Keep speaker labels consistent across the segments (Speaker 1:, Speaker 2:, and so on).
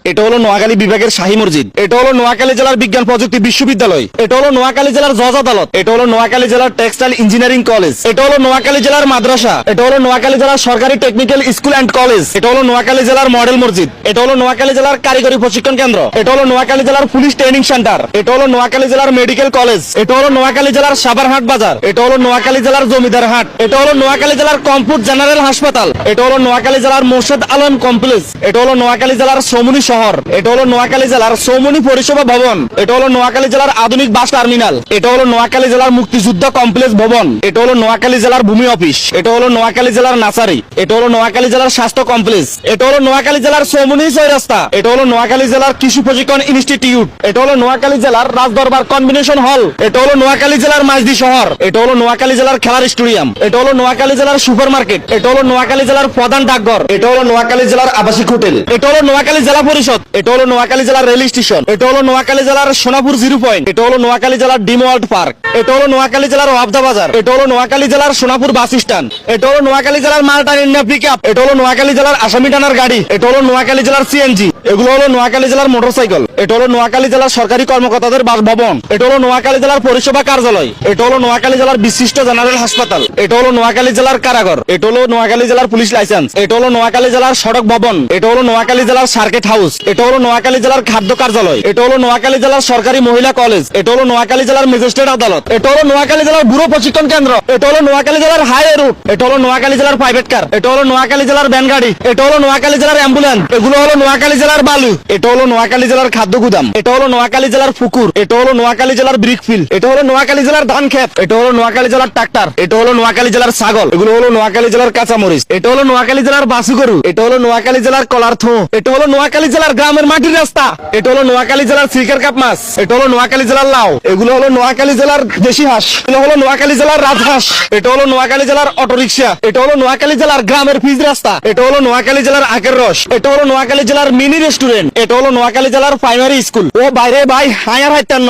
Speaker 1: এটা হলো নোয়াখালী বিভাগের শাহী মসজিদ। এটা হলো নোয়াখালী জেলার বিজ্ঞান প্রযুক্তি বিশ্ববিদ্যালয়। এটা হলো নোয়াখালী জেলার জজ আদালত। এটা হলো নোয়াখালী জেলার টেক্সটাইল ইঞ্জিনিয়ারিং কলেজ। এটা হলো নোয়াখালী জেলার মাদ্রাসা। এটা হলো নোয়াখালী জেলার সরকারি টেকনিক্যাল স্কুল অ্যান্ড কলেজ। এটা হলো নোয়াখালী জেলার মডেল মসজিদ। এটা হলো নোয়াখালী জেলার কারিগরি প্রশিক্ষণ কেন্দ্র। এটা হলো নোয়াখালী জেলার পুলিশ ট্রেনিং সেন্টার। এটা হলো নোয়াখালী জেলার মেডিকেল কলেজ। এটা হলো নোয়াখালী জেলার সাবারহাট বাজার। এটা হলো নোয়াখালী জেলার জমিদার হাট। এটা হলো নোয়াখালী জেলার কমপুট জেনারেল হাসপাতাল। এটা হলো নোয়াখালী জেলার মোর্শেদ আলম কমপ্লেক্স। এটা হলো নোয়াখালী জেলার সৌমনি শহর। এটা হলো নোয়াখালী জেলার সৌমনি পরিষেবা ভবন। এটা হলো নোয়াখালী জেলার আধুনিক বাস টার্মিনাল। এটা হলো নোয়াখালী জেলার মুক্তিযুদ্ধ কমপ্লেক্স ভবন। এটা হলো নোয়াখালী জেলার ভূমি অফিস। এটা হলো নোয়াখালী জেলার নার্সারি। এটা হলো নোয়াখালী জেলার স্বাস্থ্য কমপ্লেক্স। এটা হলো নোয়াখালী জেলার সৌমনি চৌরাস্তা। এটা হলো নোয়াখালী জেলার কৃষি প্রশিক্ষণ ইনস্টিটিউট। এটা হলো নোয়াখালী জেলার রাজদরবার কনভেনশন হল। এটা হলো নোয়াখালী জেলার মাঝদি শহর। এটা হলো নোয়াখালী জেলার খেলার স্টেডিয়াম। এটা হলো নোয়াখালী জেলার সুপার মার্কেট। এটা হলো নোয়াখালী জেলার প্রধান ডাকঘর। এটা হলো নোয়াখালী জেলার আবাসিক হোটেল। এটা হলো নোয়াখালী জেলা পরিষদ। এটা হলো নোয়াখালী জেলার রেল স্টেশন। এটা হলো নোয়াখালী জেলার সোনাপুর জিরো পয়েন্ট। এটা হলো নোয়াখালী জেলার ডিম ওয়ার্ল্ড পার্ক। এটা হলো নোয়াখালী জেলার ওয়াবদা বাজার। এটা হলো নোয়াখালী জেলার সোনাপুর বাস স্ট্যান্ড। এটা হলো নোয়াখালী জেলার মালটান ইন্ডিয়া পিকআপ। এটা হলো নোয়াখালী জেলার আসামি টানার গাড়ি। এটা হলো নোয়াখালী জেলার সিএনজি। এগুলো হলো নোয়াখালী জেলার মোটরসাইকেল। এটা হলো নোয়াখালী জেলার সরকারি কর্মকর্তাদের বাসভবন। এটা হলো নোয়াখালী জেলার পরিষেবা কার্যালয়। এটা হলো নোয়াখালী জেলার বিশিষ্ট জেনারেল হাসপাতাল। এটা হলো নোয়াখালী জেলার কারাগার। এটা হলো নোয়াখালী জেলার পুলিশ লাইসেন্স। এটা হলো নোয়াখালী জেলার সড়ক ভবন। এটা হলো নোয়াখালী জেলার সার্কিট হাউস। এটা হলো নোয়াখালী জেলার খাদ্য কার্যালয়। এটা হলো নোয়াখালী জেলার সরকারি মহিলা কলেজ। এটা হলো নোয়াখালী জেলার ম্যাজিস্ট্রেট আদালত। এটা হলো নোয়াখালী জেলার ব্যুরো প্রশিক্ষণ কেন্দ্র। এটা হলো নোয়াখালী জেলার হাইওয়ে রুট। এটা হলো নোয়াখালী জেলার প্রাইভেট কার। এটা হলো নোয়াখালী জেলার ভ্যান গাড়ি। এটা হলো নোয়াখালী জেলার অ্যাম্বুলেন্স। এগুলো হলো নোয়াখালী জেলার বালু। এটা হলো নোয়াখালী জেলার খাদ্য গুদাম। এটা হলো নোয়াখালী জেলার পুকুর। এটা হলো নোয়াখালী জেলার ব্রিক ফিল্ড। এটা হলো নোয়াখালী জেলার ধান ক্ষেত। এটা হলো নোয়াখালী জেলার ট্রাক্টর। এটা হলো নোয়াখালী জেলার ছাগল। এগুলো হলো নোয়াখালী জেলার কাঁচামরিচ। এটা হলো নোয়াখালী জেলার বাসু গরু। এটা হলো নোয়াখালী জেলার কলার থো। এটা হলো নোয়াখালী জেলার গ্রামের মাটির রাস্তা। এটা হলো নোয়াখালী জেলার সিলকার কাপ মাছ। এটা হলো নোয়াখালী জেলার লাউ। এগুলো হলো নোয়াখালী জেলার দেশি হাঁস। এগুলো হলো নোয়াখালী জেলার রাজহাঁস। এটা হলো নোয়াখালী জেলার অটোরিকশা। এটা হলো নোয়াখালী জেলার গ্রামের পিচ রাস্তা। এটা হলো নোয়াখালী জেলার আখের রস। এটা হলো নোয়াখালী জেলার মিনি রেস্টুরেন্ট। এটা হলো নোয়াখালী জেলার প্রাইমারি স্কুল। ও বাইরে ভাই হায়ার হাইতান্ন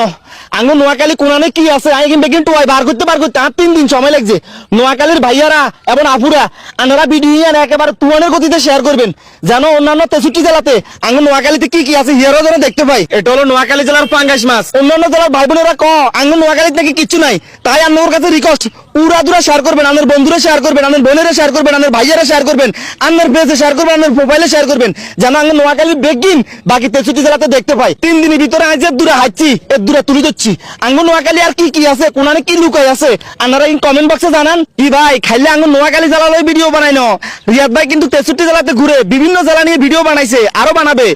Speaker 1: আঙ্গু নোয়াখালী কোনানে কি আছে আই কিন্তু বার করতে আর 3 দিন সময় লাগছে। নোয়াখালীর ভাইয়ারা এবং আপুরা আনারা ভিডিও একেবারে তুয়ানের গতিতে শেয়ার করবেন যেন অন্যান্য 63 জেলাতে আঙ্গু নোয়াখালীতে কি আছে হিয়ারও যেন দেখতে পাই। এটা হলো নোয়াখালী জেলার পাঙ্গাস মাছ। অন্যান্য জেলার ভাই বোনেরা আঙ্গু নোয়াখালীতে নাকি কিচ্ছু নাই। তাই আমার কাছে রিকোয়েস্ট উড়া দুরা শেয়ার করবেন, আমার বন্ধুরা শেয়ার করবেন, আমার বোনেরা শেয়ার করবেন, আমার ভাইয়ারা শেয়ার করবেন, আমার পেজে শেয়ার করবেন, আমার প্রোফাইলে শেয়ার করবেন যেন আঙ্গু নোয়াখালীর বেগিন বাকি 63 জেলাতে দেখতে পাই। 3 দিনের ভিতরে আজ দূরে হাঁটছি এর দূরে তুলে দিচ্ছি আঙ্গু নোয়াখালী আর কি আছে কোনানে কি লুকাই আছে আপনারা এই কমেন্ট বক্সে জানান। কি ভাই খাইলে আঙ্গু নোয়াখালী জেলা লই ভিডিও বানাই ন। রিয়াদ ভাই কিন্তু 63 জেলাতে ঘুরে বিভিন্ন জেলা নিয়ে ভিডিও বানাইছে, আরো বানাবে।